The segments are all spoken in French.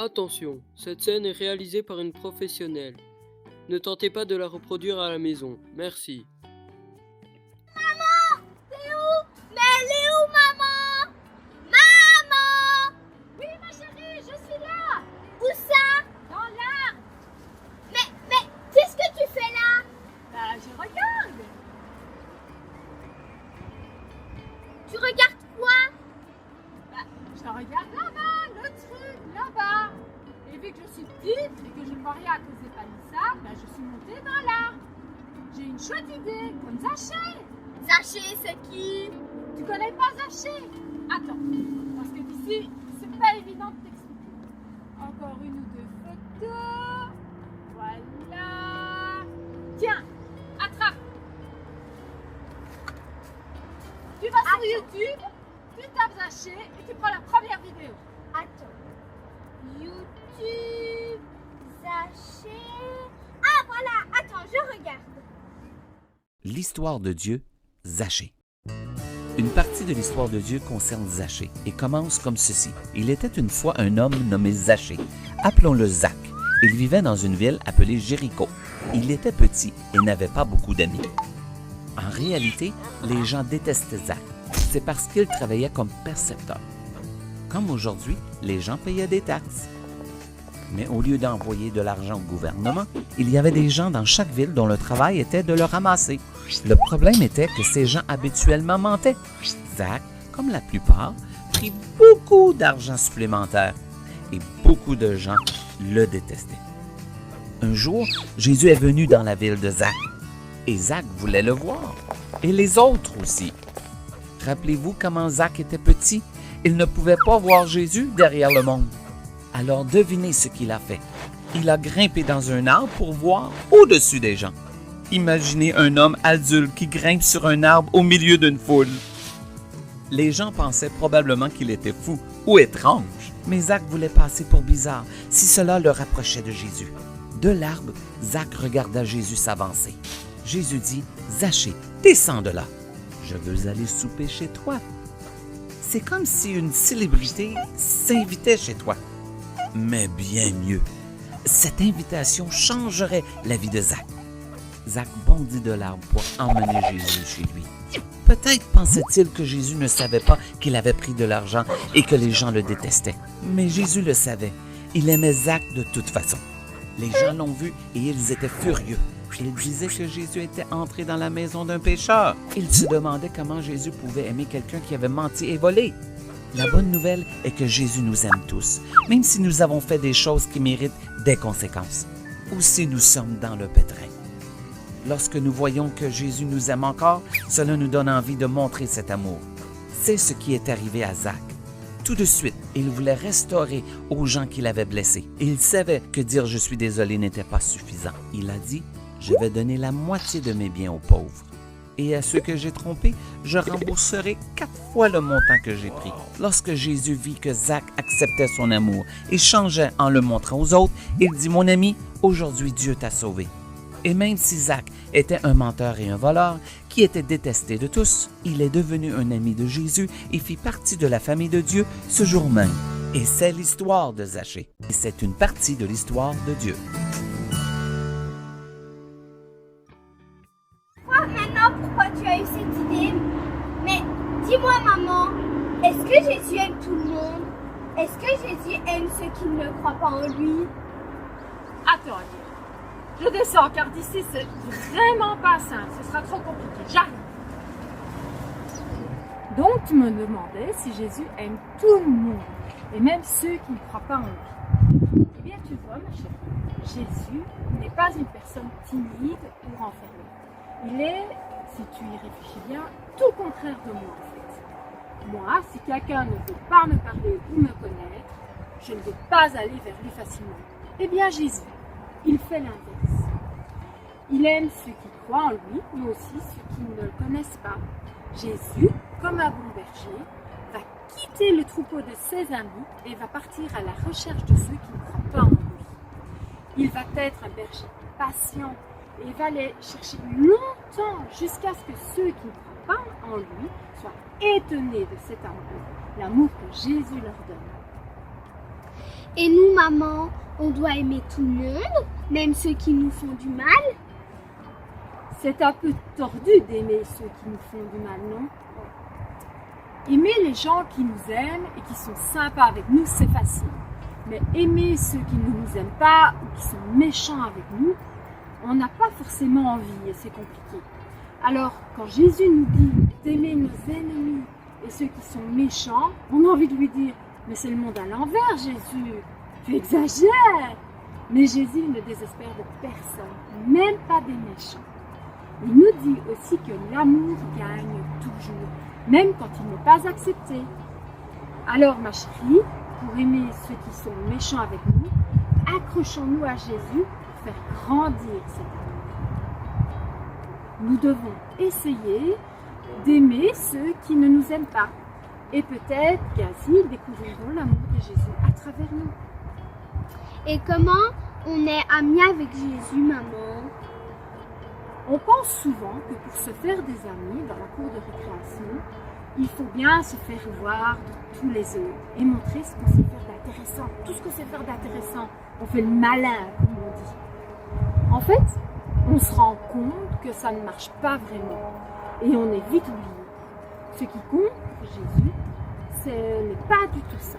Attention, cette scène est réalisée par une professionnelle. Ne tentez pas de la reproduire à la maison. Merci. T'es où? Mais elle est où, maman? Maman! Oui, ma chérie, je suis là, Où ça? dans l'arbre. Mais, qu'est-ce que tu fais là? Bah, je regarde. Tu regardes quoi? Bah, je regarde là-bas, le truc, là-bas. Et vu que je suis petite et que je ne vois rien à cause des palissades, bah, je suis montée dans l'arbre. J'ai une chouette idée, comme Zaché. Zaché, c'est qui? Tu connais pas Zaché? Attends, parce que d'ici, c'est pas évident de t'expliquer. Encore une ou deux photos. Voilà. Tiens, attrape. Tu vas sur YouTube, tu tapes Zaché et tu prends la première vidéo. Attends. YouTube, Zaché. Ah, voilà. Attends, je regarde. L'histoire de Dieu, Zaché. Une partie de l'histoire de Dieu concerne Zaché et commence comme ceci. Il était une fois un homme nommé Zaché. Appelons-le Zach. Il vivait dans une ville appelée Jéricho. Il était petit et n'avait pas beaucoup d'amis. En réalité, les gens détestaient Zach. C'est parce qu'il travaillait comme percepteur. Comme aujourd'hui, les gens payaient des taxes. Mais au lieu d'envoyer de l'argent au gouvernement, il y avait des gens dans chaque ville dont le travail était de le ramasser. Le problème était que ces gens habituellement mentaient. Zach, comme la plupart, prit beaucoup d'argent supplémentaire et beaucoup de gens le détestaient. Un jour, Jésus est venu dans la ville de Zach et Zach voulait le voir, et les autres aussi. Rappelez-vous comment Zach était petit? Il ne pouvait pas voir Jésus derrière le monde. Alors devinez ce qu'il a fait. Il a grimpé dans un arbre pour voir au-dessus des gens. Imaginez un homme adulte qui grimpe sur un arbre au milieu d'une foule. Les gens pensaient probablement qu'il était fou ou étrange, mais Zach voulait passer pour bizarre si cela le rapprochait de Jésus. De l'arbre, Zach regarda Jésus s'avancer. Jésus dit, « Zaché, descends de là. Je veux aller souper chez toi. » C'est comme si une célébrité s'invitait chez toi. Mais bien mieux, cette invitation changerait la vie de Zach. Zach bondit de l'arbre pour emmener Jésus chez lui. Peut-être pensait-il que Jésus ne savait pas qu'il avait pris de l'argent et que les gens le détestaient. Mais Jésus le savait. Il aimait Zach de toute façon. Les gens l'ont vu et ils étaient furieux. Ils disaient que Jésus était entré dans la maison d'un pécheur. Ils se demandaient comment Jésus pouvait aimer quelqu'un qui avait menti et volé. La bonne nouvelle est que Jésus nous aime tous, même si nous avons fait des choses qui méritent des conséquences, ou si nous sommes dans le pétrin. Lorsque nous voyons que Jésus nous aime encore, cela nous donne envie de montrer cet amour. C'est ce qui est arrivé à Zach. Tout de suite, il voulait restaurer aux gens qu'il avait blessés. Il savait que dire « je suis désolé » n'était pas suffisant. Il a dit « je vais donner la moitié de mes biens aux pauvres. Et à ceux que j'ai trompés, je rembourserai 4 fois le montant que j'ai pris. » Lorsque Jésus vit que Zach acceptait son amour et changeait en le montrant aux autres, il dit « Mon ami, aujourd'hui Dieu t'a sauvé. » Et même si Zach était un menteur et un voleur, qui était détesté de tous, il est devenu un ami de Jésus et fit partie de la famille de Dieu ce jour même. Et c'est l'histoire de Zaché. Et c'est une partie de l'histoire de Dieu. Maintenant, pourquoi tu as eu cette idée? Mais dis-moi, maman, est-ce que Jésus aime tout le monde? Est-ce que Jésus aime ceux qui ne croient pas en lui? Attends, je descends car d'ici c'est vraiment pas simple, ce sera trop compliqué, j'arrive. Donc tu me demandais si Jésus aime tout le monde, et même ceux qui ne croient pas en lui. Eh bien tu vois ma chérie, Jésus n'est pas une personne timide ou renfermée. Il est, si tu y réfléchis bien, tout le contraire de moi en fait. Moi, si quelqu'un ne veut pas me parler ou me connaître, je ne vais pas aller vers lui facilement. Eh bien Jésus, il fait l'inverse. Il aime ceux qui croient en lui, mais aussi ceux qui ne le connaissent pas. Jésus, comme un bon berger, va quitter le troupeau de ses amis et va partir à la recherche de ceux qui ne croient pas en lui. Il va être un berger patient et va les chercher longtemps jusqu'à ce que ceux qui ne croient pas en lui soient étonnés de cet amour, l'amour que Jésus leur donne. Et nous, maman, on doit aimer tout le monde, même ceux qui nous font du mal? C'est un peu tordu d'aimer ceux qui nous font du mal, non? Aimer les gens qui nous aiment et qui sont sympas avec nous, c'est facile. Mais aimer ceux qui ne nous aiment pas ou qui sont méchants avec nous, on n'a pas forcément envie et c'est compliqué. Alors, quand Jésus nous dit d'aimer nos ennemis et ceux qui sont méchants, on a envie de lui dire « Mais c'est le monde à l'envers, Jésus, tu exagères !» Mais Jésus ne désespère de personne, même pas des méchants. Il nous dit aussi que l'amour gagne toujours, même quand il n'est pas accepté. Alors, ma chérie, pour aimer ceux qui sont méchants avec nous, accrochons-nous à Jésus pour faire grandir cet amour. Nous devons essayer d'aimer ceux qui ne nous aiment pas. Et peut-être qu'ainsi, ils découvriront l'amour de Jésus à travers nous. Et comment on est amis avec Jésus, maman? On pense souvent que pour se faire des amis dans la cour de récréation, il faut bien se faire voir de tous les autres et montrer ce qu'on sait faire d'intéressant. Tout ce qu'on sait faire d'intéressant, on fait le malin, comme on dit. En fait, on se rend compte que ça ne marche pas vraiment et on est vite oublié. Ce qui compte pour Jésus, ce n'est pas du tout ça,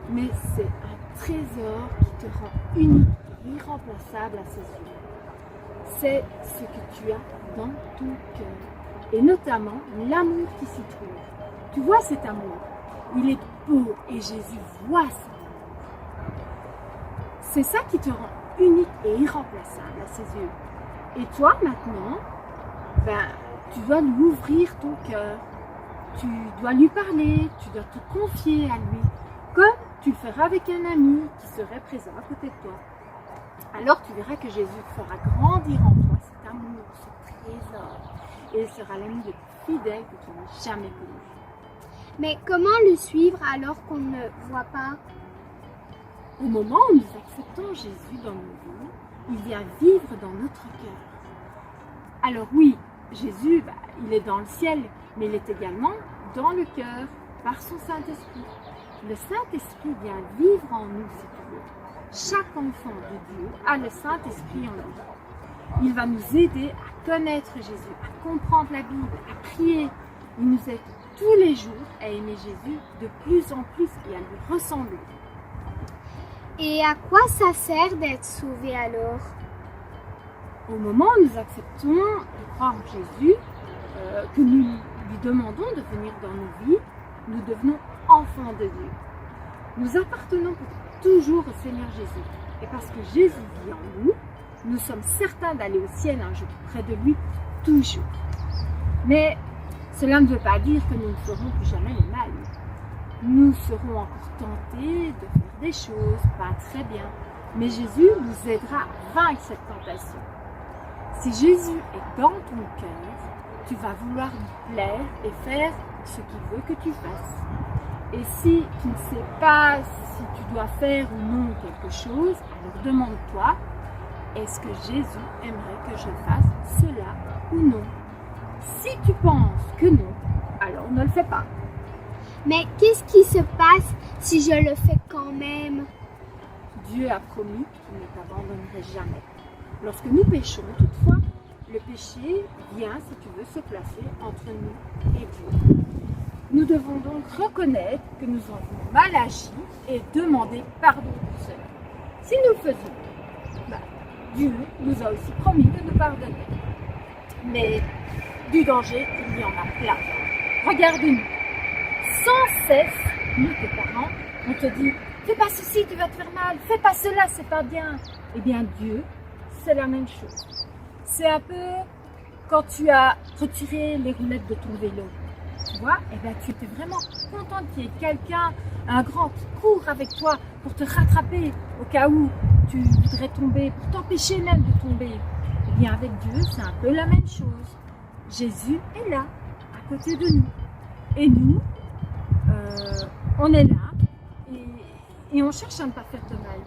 mais c'est un trésor qui te rend unique et irremplaçable à ses yeux. C'est ce que tu as dans ton cœur, et notamment l'amour qui s'y trouve. Tu vois cet amour, il est beau et Jésus voit ça. C'est ça qui te rend unique et irremplaçable à ses yeux. Et toi maintenant, tu dois lui ouvrir ton cœur, tu dois lui parler, tu dois te confier à lui, comme tu le feras avec un ami qui serait présent à côté de toi. Alors tu verras que Jésus fera grandir en toi cet amour, ce trésor, et il sera l'ami le plus fidèle que tu n'aies jamais connu. Mais comment le suivre alors qu'on ne le voit pas? Au moment où nous acceptons Jésus dans nos vies, il vient vivre dans notre cœur. Alors oui, Jésus, il est dans le ciel, mais il est également dans le cœur, par son Saint-Esprit. Le Saint-Esprit vient vivre en nous, si tu veux. Chaque enfant de Dieu a le Saint-Esprit en lui. Il va nous aider à connaître Jésus, à comprendre la Bible, à prier. Il nous aide tous les jours à aimer Jésus de plus en plus et à lui ressembler. Et à quoi ça sert d'être sauvé alors? Au moment où nous acceptons de croire en Jésus, que nous lui demandons de venir dans nos vies, nous devenons enfants de Dieu. Nous appartenons pour toujours au Seigneur Jésus. Et parce que Jésus vit en nous, nous sommes certains d'aller au ciel un jour, près de lui, toujours. Mais cela ne veut pas dire que nous ne ferons plus jamais le mal. Nous serons encore tentés de faire des choses pas très bien. Mais Jésus nous aidera à vaincre cette tentation. Si Jésus est dans ton cœur, tu vas vouloir lui plaire et faire ce qu'il veut que tu fasses. Et si tu ne sais pas si tu dois faire ou non quelque chose, alors demande-toi, est-ce que Jésus aimerait que je fasse cela ou non? Si tu penses que non, alors ne le fais pas. Mais qu'est-ce qui se passe si je le fais quand même? Dieu a promis qu'il ne t'abandonnerait jamais. Lorsque nous péchons, toutefois, le péché vient, si tu veux, se placer entre nous et Dieu. Nous devons donc reconnaître que nous avons mal agi et demander pardon pour cela. Si nous le faisons, Dieu nous a aussi promis de nous pardonner. Mais du danger, il y en a plein. Regarde-nous. Sans cesse, nous, tes parents, on te dit « Fais pas ceci, tu vas te faire mal. Fais pas cela, c'est pas bien. » Eh bien, Dieu, c'est la même chose. C'est un peu quand tu as retiré les roulettes de ton vélo. Tu vois, eh bien, tu étais vraiment content qu'il y ait quelqu'un, un grand qui court avec toi pour te rattraper au cas où tu voudrais tomber, pour t'empêcher même de tomber. Eh bien, avec Dieu, c'est un peu la même chose. Jésus est là, à côté de nous. Et nous, on est là et on cherche à ne pas faire de mal.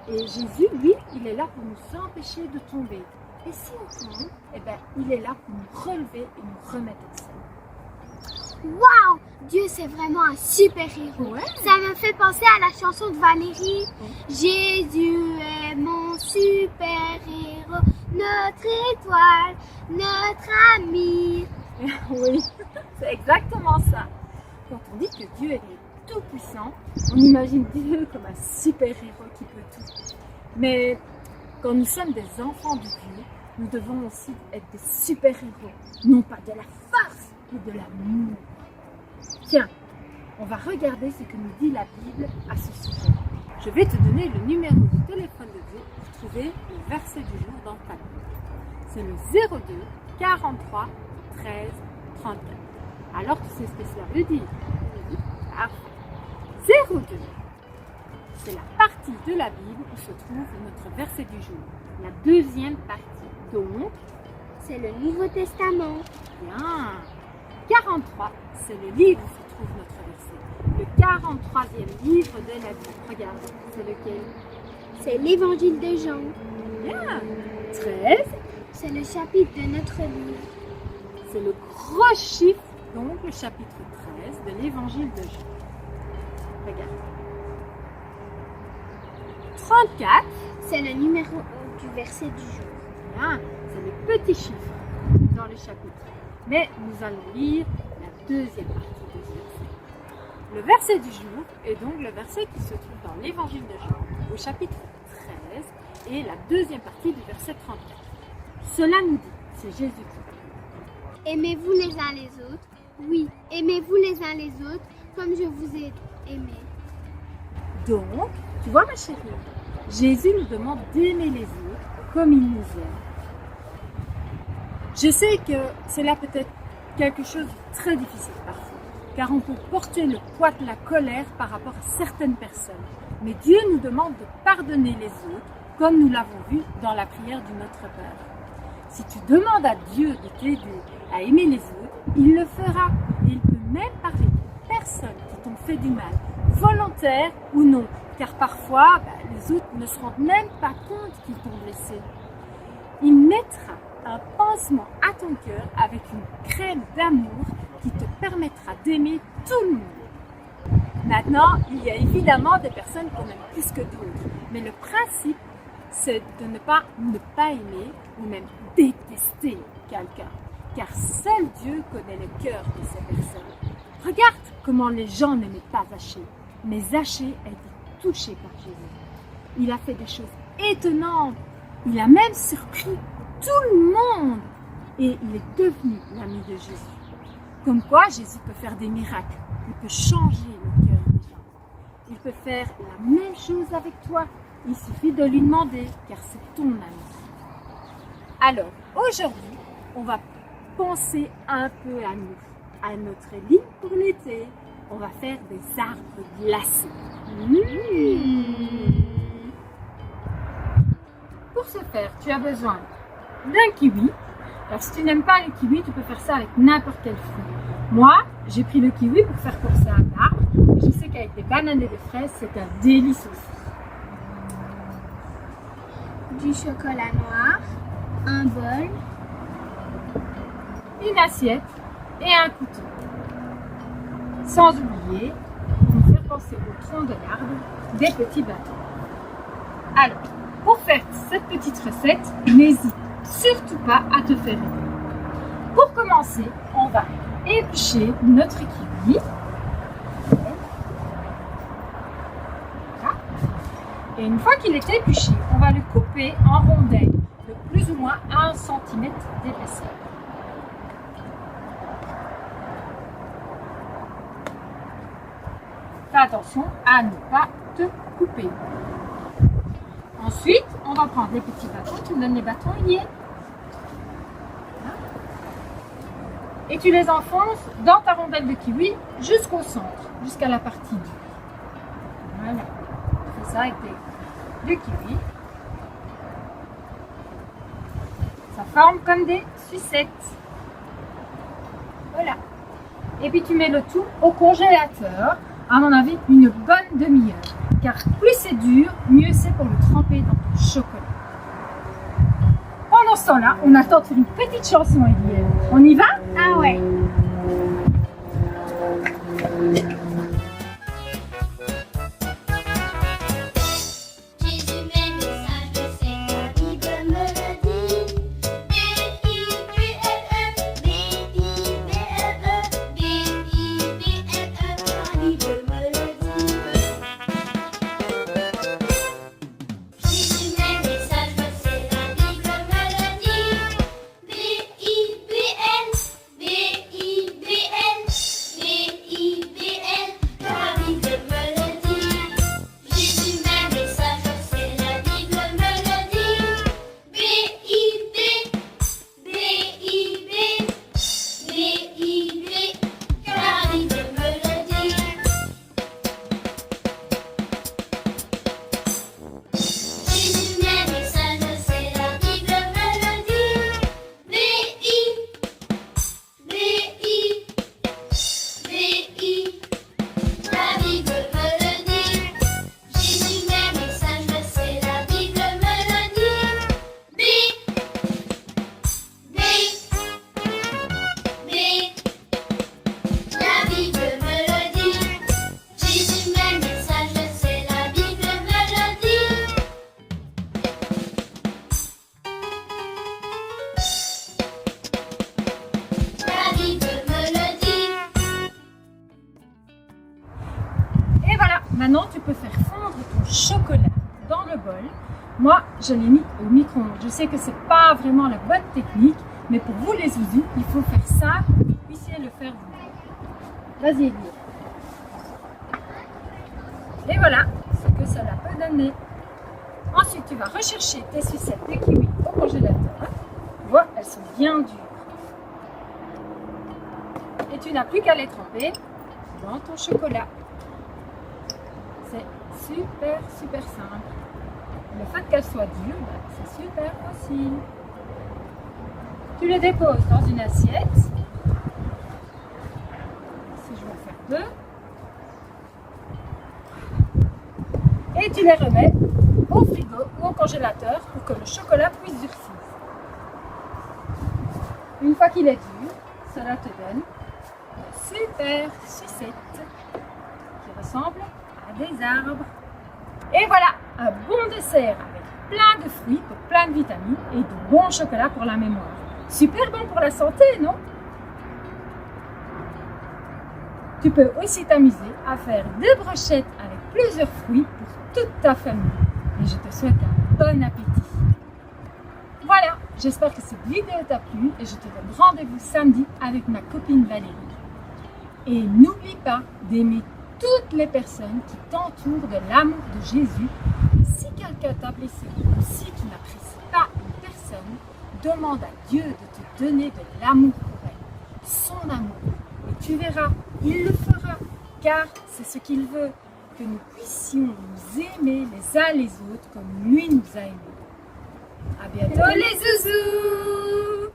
Et Jésus, lui, il est là pour nous empêcher de tomber. Et si on tombe, eh bien, il est là pour nous relever et nous remettre en scène. Waouh! Dieu c'est vraiment un super-héros. Ouais. Ça me fait penser à la chanson de Valérie. Jésus est mon super-héros, notre étoile, notre ami. Oui, c'est exactement ça. Quand on dit que Dieu est tout puissant, on imagine Dieu comme un super-héros qui peut tout. Mais quand nous sommes des enfants de Dieu, nous devons aussi être des super-héros, non pas de la force, mais de l'amour. Tiens, on va regarder ce que nous dit la Bible à ce sujet. Je vais te donner le numéro de téléphone de Dieu pour trouver le verset du jour dans ta Bible. C'est le 02 43 13 34. Alors tu sais ce que cela veut dire? Parfait. 02. C'est la partie de la Bible où se trouve notre verset du jour. La deuxième partie. Donc, C'est le Nouveau Testament. bien. 43, c'est le livre où se trouve notre verset. Le 43e livre de la Bible. Regarde, c'est lequel? C'est l'Évangile de Jean. Bien. 13, C'est le chapitre de notre livre. c'est le gros chiffre, donc le chapitre 13 de l'évangile de Jean. Regarde. 34, C'est le numéro 1 du verset du jour. bien, c'est le petit chiffre dans le chapitre. Mais nous allons lire la deuxième partie de ce verset. Le verset du jour est donc le verset qui se trouve dans l'évangile de Jean, au chapitre 13, et la deuxième partie du verset 34. Cela nous dit, c'est Jésus qui parle. Aimez-vous les uns les autres. Oui, aimez-vous les uns les autres comme je vous ai aimés. Donc, tu vois ma chérie, Jésus nous demande d'aimer les autres comme il nous aime. Je sais que cela peut être quelque chose de très difficile parfois, car on peut porter le poids de la colère par rapport à certaines personnes. Mais Dieu nous demande de pardonner les autres, comme nous l'avons vu dans la prière du Notre Père. Si tu demandes à Dieu de t'aider à aimer les autres, il le fera. Et il peut même parler des personnes qui t'ont fait du mal, volontaire ou non, car parfois, les autres ne se rendent même pas compte qu'ils t'ont blessé. Il mettra un pansement à ton cœur avec une crème d'amour qui te permettra d'aimer tout le monde. Maintenant, il y a évidemment des personnes qu'on aime plus que d'autres, mais le principe, c'est de ne pas aimer ou même détester quelqu'un, car seul Dieu connaît le cœur de ces personnes. Regarde comment les gens n'aimaient pas Zachée, mais Zachée a été touché par Jésus. Il a fait des choses étonnantes, il a même surpris tout le monde et il est devenu l'ami de Jésus. Comme quoi Jésus peut faire des miracles, il peut changer le cœur des gens. Il peut faire la même chose avec toi. Il suffit de lui demander, car c'est ton ami. Alors, aujourd'hui, on va penser un peu à nous, à notre lit pour l'été. On va faire des arbres glacés. Pour ce faire, tu as besoin d'un kiwi. Alors, si tu n'aimes pas le kiwi, tu peux faire ça avec n'importe quel fruit. Moi, j'ai pris le kiwi pour faire pousser un arbre. Et je sais qu'avec des bananes et des fraises, c'est un délice aussi. Du chocolat noir, un bol, Une assiette et un couteau. Sans oublier, pour faire penser au tronc de l'arbre, des petits bâtons. Alors, pour faire cette petite recette, n'hésite surtout pas à te faire aider. Pour commencer, on va éplucher notre kiwi. Voilà. Et une fois qu'il est épluché, on va le couper en rondelles de plus ou moins 1 cm d'épaisseur. Fais attention à ne pas te couper. Ensuite, on va prendre les petits bâtons. Tu me donnes les bâtons liés. Et tu les enfonces dans ta rondelle de kiwi jusqu'au centre, jusqu'à la partie dure. Voilà. Tu fais ça avec du kiwi. Ça forme comme des sucettes. Voilà. Et puis tu mets le tout au congélateur, à mon avis, une bonne demi-heure. Car plus c'est dur, mieux c'est pour le tremper dans ton chocolat. Pendant ce temps-là, on attend de faire une petite chanson, Eliel. On y va? ah ouais. B-I. La Bible me le dit. Jésus m'aime et ça je le sais, la Bible me le dit. B. B. B. La Bible me le dit. Jésus m'aime et ça je le sais, la Bible me le dit. La Bible me le dit. Et voilà, maintenant tu peux faire fondre ton chocolat dans le bol. Moi, je l'ai mis au micro-ondes. Je sais que c'est pas vraiment la bonne technique, mais pour vous les zouzous, il faut faire ça pour que vous puissiez le faire vous. Vas-y, Elie. Et voilà ce que cela peut donner. Ensuite, tu vas rechercher tes sucettes de kiwi au congélateur. Tu vois, elles sont bien dures. Et tu n'as plus qu'à les tremper dans ton chocolat. C'est super, super simple. Le fait qu'elle soit dure, c'est super facile. Tu les déposes dans une assiette. Si je vais en faire deux. Et tu les remets au frigo ou au congélateur pour que le chocolat puisse durcir. Une fois qu'il est dur, cela te donne une super sucette qui ressemble à des arbres. Et voilà, un bon dessert avec plein de fruits pour plein de vitamines et de bon chocolat pour la mémoire. Super bon pour la santé, non? Tu peux aussi t'amuser à faire des brochettes avec plusieurs fruits pour toute ta famille. Et je te souhaite un bon appétit. Voilà, j'espère que cette vidéo t'a plu et je te donne rendez-vous samedi avec ma copine Valérie. Et n'oublie pas d'aimer toutes les personnes qui t'entourent de l'amour de Jésus. Et si quelqu'un t'a blessé ou si tu n'apprécies pas une personne, demande à Dieu de te donner de l'amour pour elle, son amour. Et tu verras, il le fera, car c'est ce qu'il veut, que nous puissions nous aimer les uns les autres comme lui nous a aimés. À bientôt les zouzous!